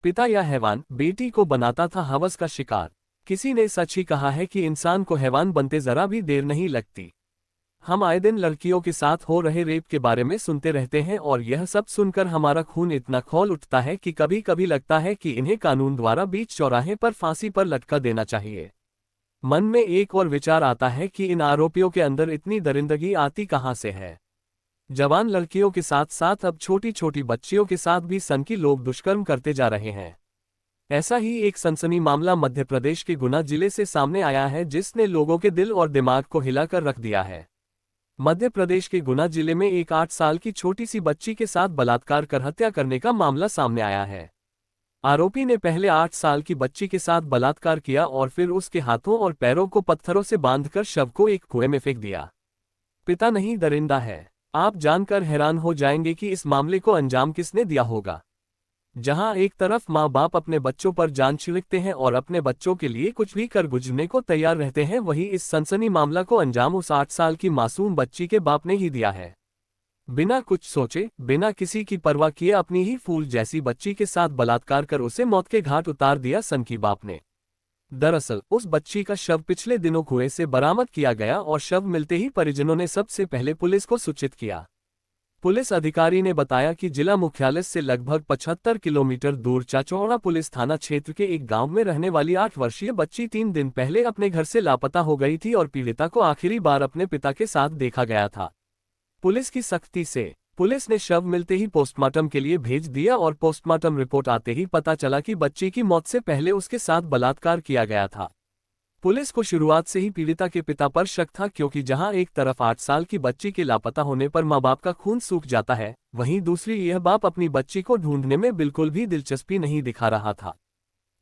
पिता या हैवान बेटी को बनाता था हवस का शिकार। किसी ने सच ही कहा है कि इंसान को हैवान बनते जरा भी देर नहीं लगती। हम आए दिन लड़कियों के साथ हो रहे रेप के बारे में सुनते रहते हैं और यह सब सुनकर हमारा खून इतना खौल उठता है कि कभी कभी लगता है कि इन्हें कानून द्वारा बीच चौराहे पर फांसी पर लटका देना चाहिए। मन में एक और विचार आता है कि इन आरोपियों के अंदर इतनी दरिंदगी आती कहां से है। जवान लड़कियों के साथ साथ अब छोटी छोटी बच्चियों के साथ भी सनकी लोग दुष्कर्म करते जा रहे हैं। ऐसा ही एक सनसनी मामला मध्य प्रदेश के गुना जिले से सामने आया है, जिसने लोगों के दिल और दिमाग को हिलाकर रख दिया है। मध्य प्रदेश के गुना जिले में एक 8 साल की छोटी सी बच्ची के साथ बलात्कार कर हत्या करने का मामला सामने आया है। आरोपी ने पहले 8 साल की बच्ची के साथ बलात्कार किया और फिर उसके हाथों और पैरों को पत्थरों से बांधकर शव को एक कुएं में फेंक दिया। पिता नहीं दरिंदा है। आप जानकर हैरान हो जाएंगे कि इस मामले को अंजाम किसने दिया होगा। जहां एक तरफ माँ बाप अपने बच्चों पर जान छिड़कते हैं और अपने बच्चों के लिए कुछ भी कर गुजरने को तैयार रहते हैं, वहीं इस सनसनी मामला को अंजाम उस 8 साल की मासूम बच्ची के बाप ने ही दिया है। बिना कुछ सोचे, बिना किसी की परवाह किए अपनी ही फूल जैसी बच्ची के साथ बलात्कार कर उसे मौत के घाट उतार दिया सनकी बाप ने। दरअसल उस बच्ची का शव पिछले दिनों कुएं से बरामद किया गया और शव मिलते ही परिजनों ने सबसे पहले पुलिस को सूचित किया। पुलिस अधिकारी ने बताया कि जिला मुख्यालय से लगभग 75 किलोमीटर दूर चाचौड़ा पुलिस थाना क्षेत्र के एक गांव में रहने वाली 8 वर्षीय बच्ची 3 दिन पहले अपने घर से लापता हो गई थी और पीड़िता को आखिरी बार अपने पिता के साथ देखा गया था। पुलिस की सख्ती से पुलिस ने शव मिलते ही पोस्टमार्टम के लिए भेज दिया और पोस्टमार्टम रिपोर्ट आते ही पता चला कि बच्ची की मौत से पहले उसके साथ बलात्कार किया गया था। पुलिस को शुरुआत से ही पीड़िता के पिता पर शक था, क्योंकि जहां एक तरफ 8 साल की बच्ची के लापता होने पर मां बाप का खून सूख जाता है, वहीं दूसरी यह बाप अपनी बच्ची को ढूंढने में बिल्कुल भी दिलचस्पी नहीं दिखा रहा था।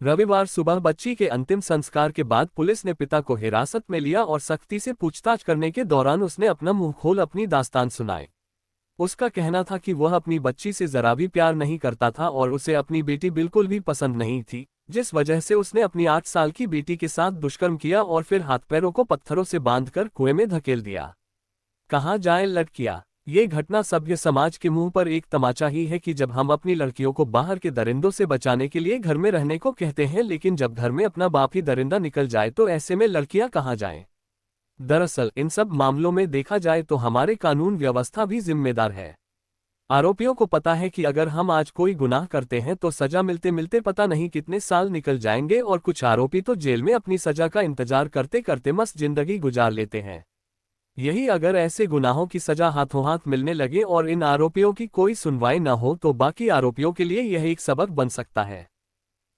रविवार सुबह बच्ची के अंतिम संस्कार के बाद पुलिस ने पिता को हिरासत में लिया और सख्ती से पूछताछ करने के दौरान उसने अपना मुंह खोल अपनी दास्तान सुनाई। उसका कहना था कि वह अपनी बच्ची से जरा भी प्यार नहीं करता था और उसे अपनी बेटी बिल्कुल भी पसंद नहीं थी, जिस वजह से उसने अपनी 8 साल की बेटी के साथ दुष्कर्म किया और फिर हाथ पैरों को पत्थरों से बांधकर कुएं में धकेल दिया। कहाँ जाए लड़कियां। ये घटना सभ्य समाज के मुंह पर एक तमाचा ही है कि जब हम अपनी लड़कियों को बाहर के दरिंदों से बचाने के लिए घर में रहने को कहते हैं, लेकिन जब घर में अपना बाप ही दरिंदा निकल जाए तो ऐसे में लड़कियां कहाँ जाएं। दरअसल इन सब मामलों में देखा जाए तो हमारे कानून व्यवस्था भी जिम्मेदार है। आरोपियों को पता है कि अगर हम आज कोई गुनाह करते हैं तो सजा मिलते मिलते पता नहीं कितने साल निकल जाएंगे, और कुछ आरोपी तो जेल में अपनी सजा का इंतजार करते करते मस्त जिंदगी गुजार लेते हैं। यही अगर ऐसे गुनाहों की सजा हाथों हाथ मिलने लगे और इन आरोपियों की कोई सुनवाई न हो तो बाकी आरोपियों के लिए यह एक सबक बन सकता है।